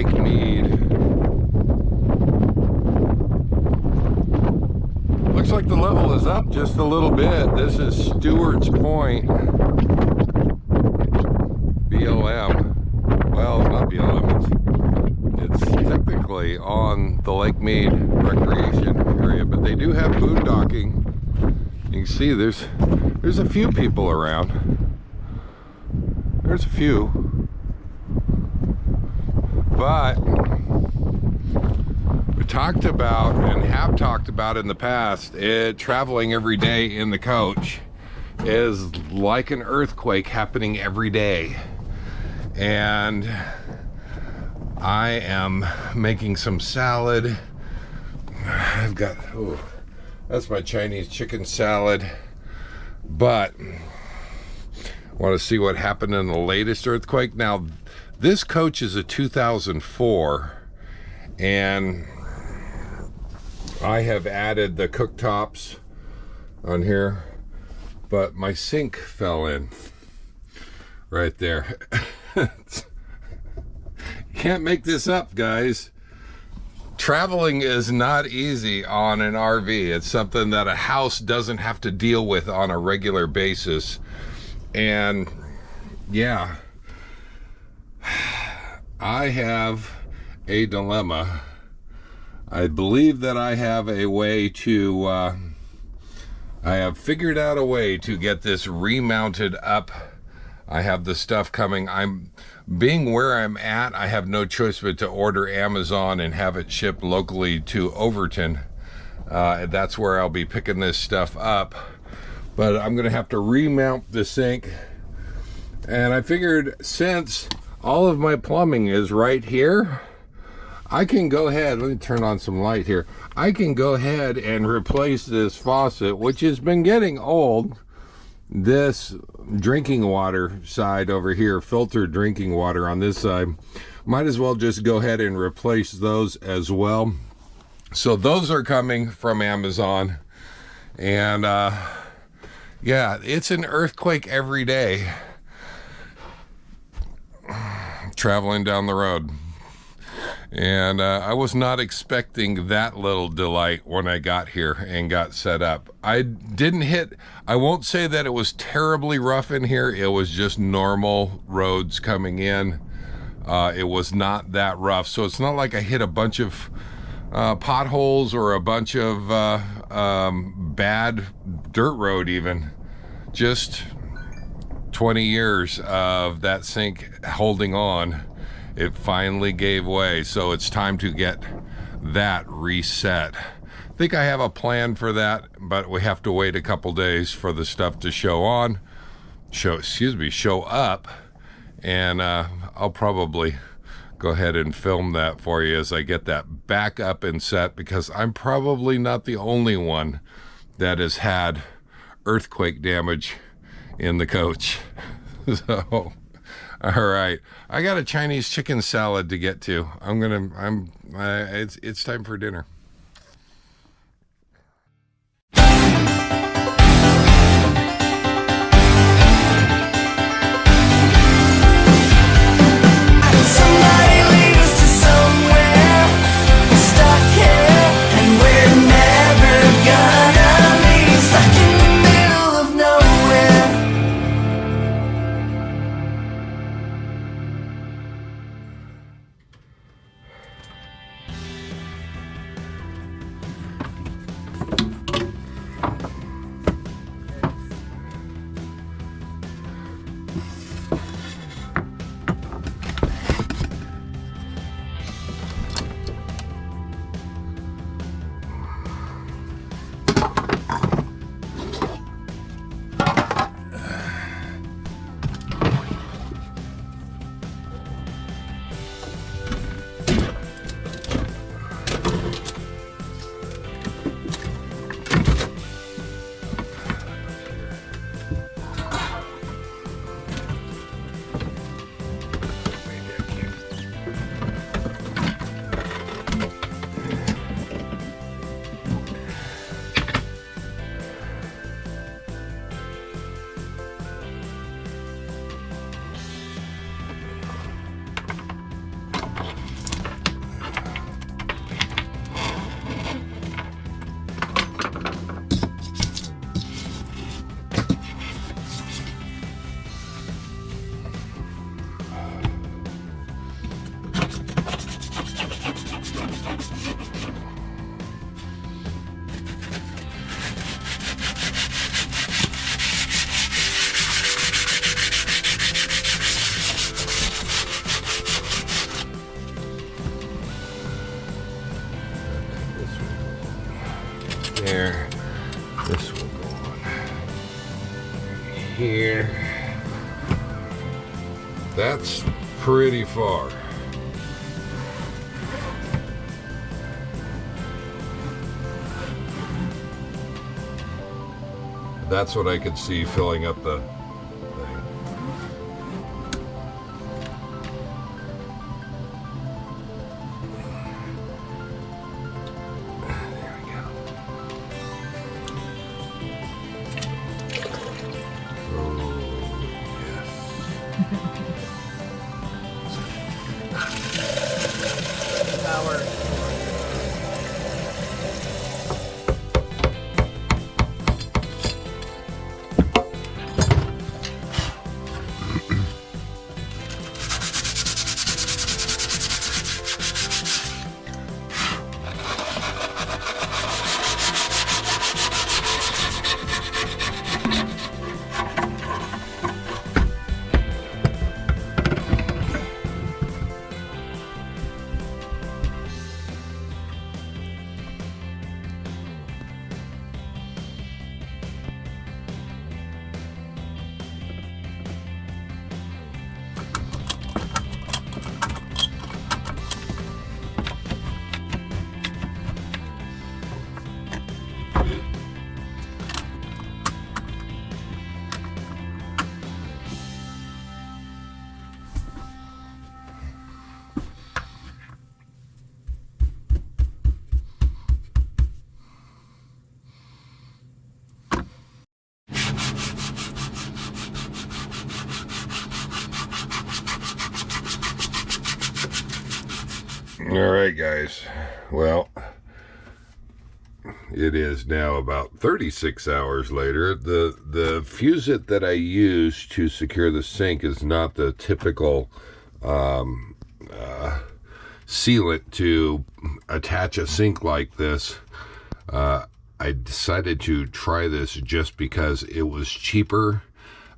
Lake Mead. Looks like the level is up just a little bit. This is Stewart's Point. BLM. Well, it's not BLM. It's technically on the Lake Mead recreation area, but they do have boondocking. You can see there's a few people around. There's a few. But we talked about and have talked about in the past, traveling every day in the coach is like an earthquake happening every day. And I am making some salad. I've got, oh, that's my Chinese chicken salad. But want to see what happened in the latest earthquake. Now, this coach is a 2004, and I have added the cooktops on here, but my sink fell in right there. Can't make this up, guys. Traveling is not easy on an RV. It's something that a house doesn't have to deal with on a regular basis. And yeah, I have a dilemma. I believe that I have a way to, I have figured out a way to get this remounted up. I have the stuff coming. Being where I'm at, I have no choice but to order Amazon and have it shipped locally to Overton. That's where I'll be picking this stuff up. But I'm gonna have to remount the sink. And I figured since all of my plumbing is right here, I can go ahead, let me turn on some light here. I can go ahead and replace this faucet, which has been getting old. This drinking water side over here, filtered drinking water on this side, might as well just go ahead and replace those as well. So those are coming from Amazon. And yeah, it's an earthquake every day traveling down the road. And I was not expecting that little delight when I got here and got set up. I won't say that it was terribly rough in here. It was just normal roads coming in. It was not that rough. So it's not like I hit a bunch of potholes or a bunch of bad dirt road even. Just 20 years of that sink holding on. It finally gave way, so it's time to get that reset. I think I have a plan for that, but we have to wait a couple days for the stuff to show up, and I'll probably go ahead and film that for you as I get that back up and set, because I'm probably not the only one that has had earthquake damage in the coach. So all right, I got a Chinese chicken salad to get to. It's time for dinner. That's pretty far. That's what I could see filling up the thing. There we go. Oh, yes. Power. All right, guys. Well, it is now about 36 hours later. The fusette that I use to secure the sink is not the typical sealant to attach a sink like this. I decided to try this just because it was cheaper.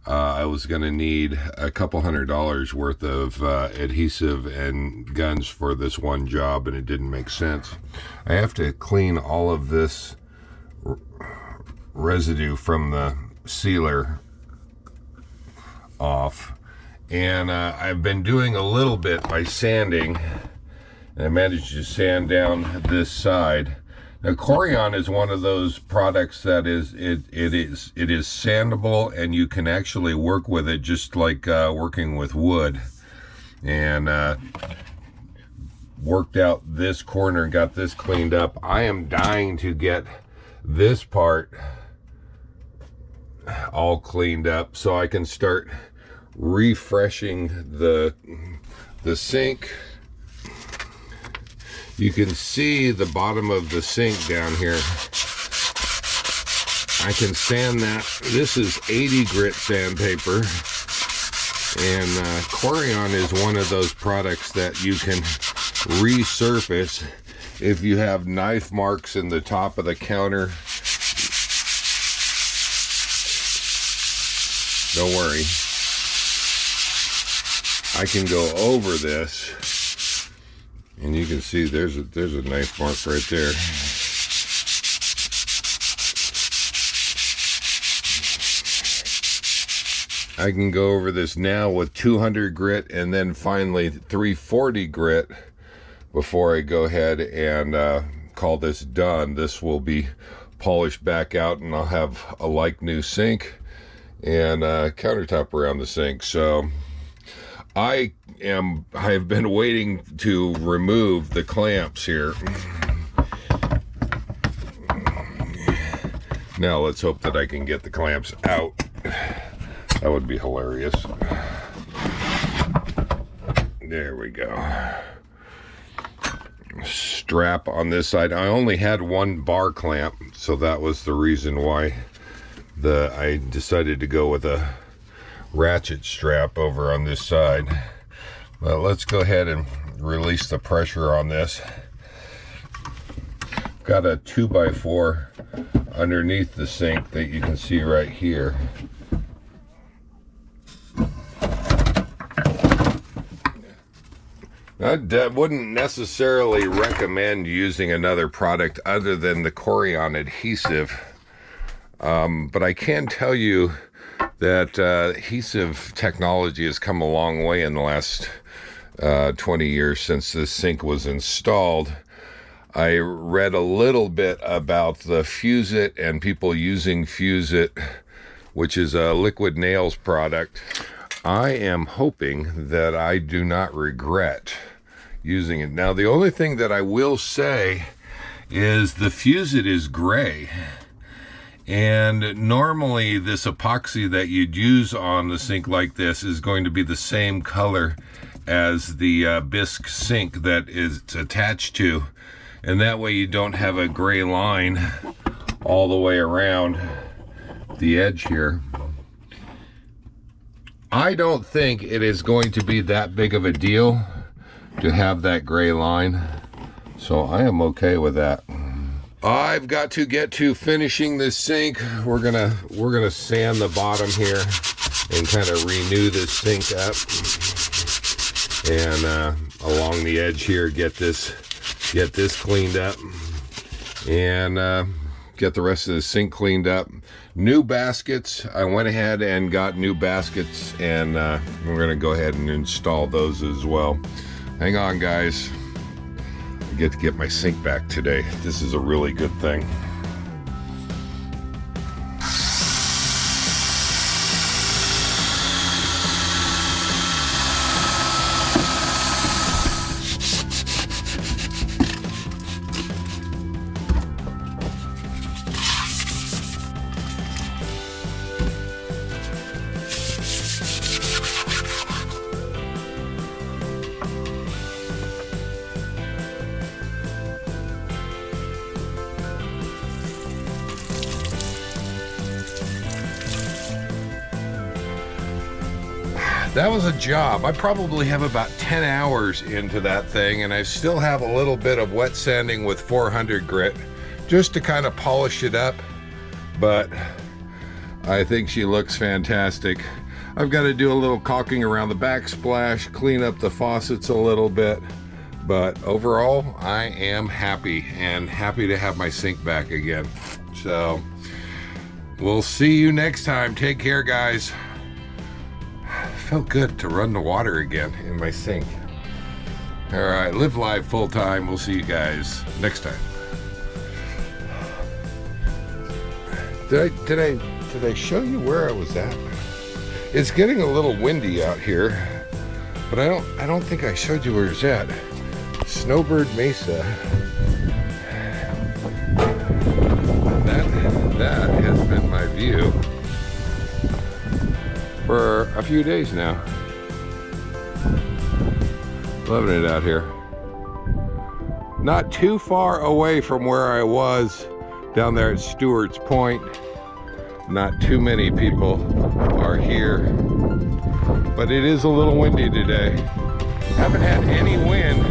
I was going to need a couple $100 worth of adhesive and guns for this one job, and it didn't make sense. I have to clean all of this residue from the sealer off, and I've been doing a little bit by sanding, and I managed to sand down this side. Now, Corian is one of those products that is sandable, and you can actually work with it just like working with wood. And worked out this corner and got this cleaned up. I am dying to get this part all cleaned up so I can start refreshing the sink. You can see the bottom of the sink down here. I can sand that. This is 80 grit sandpaper, and Corian is one of those products that you can resurface if you have knife marks in the top of the counter. Don't worry, I can go over this. And you can see there's a knife mark right there. I can go over this now with 200 grit and then finally 340 grit before I go ahead and call this done. This will be polished back out, and I'll have a like new sink and countertop around the sink. So I've been waiting to remove the clamps here. Now let's hope that I can get the clamps out. That would be hilarious. There we go. Strap on this side. I only had one bar clamp, so that was the reason why I decided to go with a ratchet strap over on this side. Well, let's go ahead and release the pressure on this. Got a 2x4 underneath the sink that you can see right here. I wouldn't necessarily recommend using another product other than the Corian adhesive, but I can tell you that adhesive technology has come a long way in the last 20 years since this sink was installed. I read a little bit about the Fuse It and people using Fuse It, which is a liquid nails product. I am hoping that I do not regret using it. Now, the only thing that I will say is the Fuse It is gray. And normally this epoxy that you'd use on the sink like this is going to be the same color as the bisque sink that it's attached to. And that way you don't have a gray line all the way around the edge here. I don't think it is going to be that big of a deal to have that gray line. So I am okay with that. I've got to get to finishing this sink. We're gonna sand the bottom here and kind of renew this sink up, and along the edge here get this cleaned up, and get the rest of the sink cleaned up. New baskets. I went ahead and got new baskets, and we're gonna go ahead and install those as well. Hang on, guys. I get to get my sink back today. This is a really good thing. That was a job. I probably have about 10 hours into that thing, and I still have a little bit of wet sanding with 400 grit just to kind of polish it up, but I think she looks fantastic. I've got to do a little caulking around the backsplash, clean up the faucets a little bit, but overall I am happy, and happy to have my sink back again. So we'll see you next time. Take care, guys. Felt good to run the water again in my sink. All right, live life full time. We'll see you guys next time. Did I show you where I was at? It's getting a little windy out here, but I don't think I showed you where it's at. Snowbird Mesa. That has been my view for a few days now. Loving it out here. Not too far away from where I was down there at Stewart's Point. Not too many people are here, but it is a little windy today. Haven't had any wind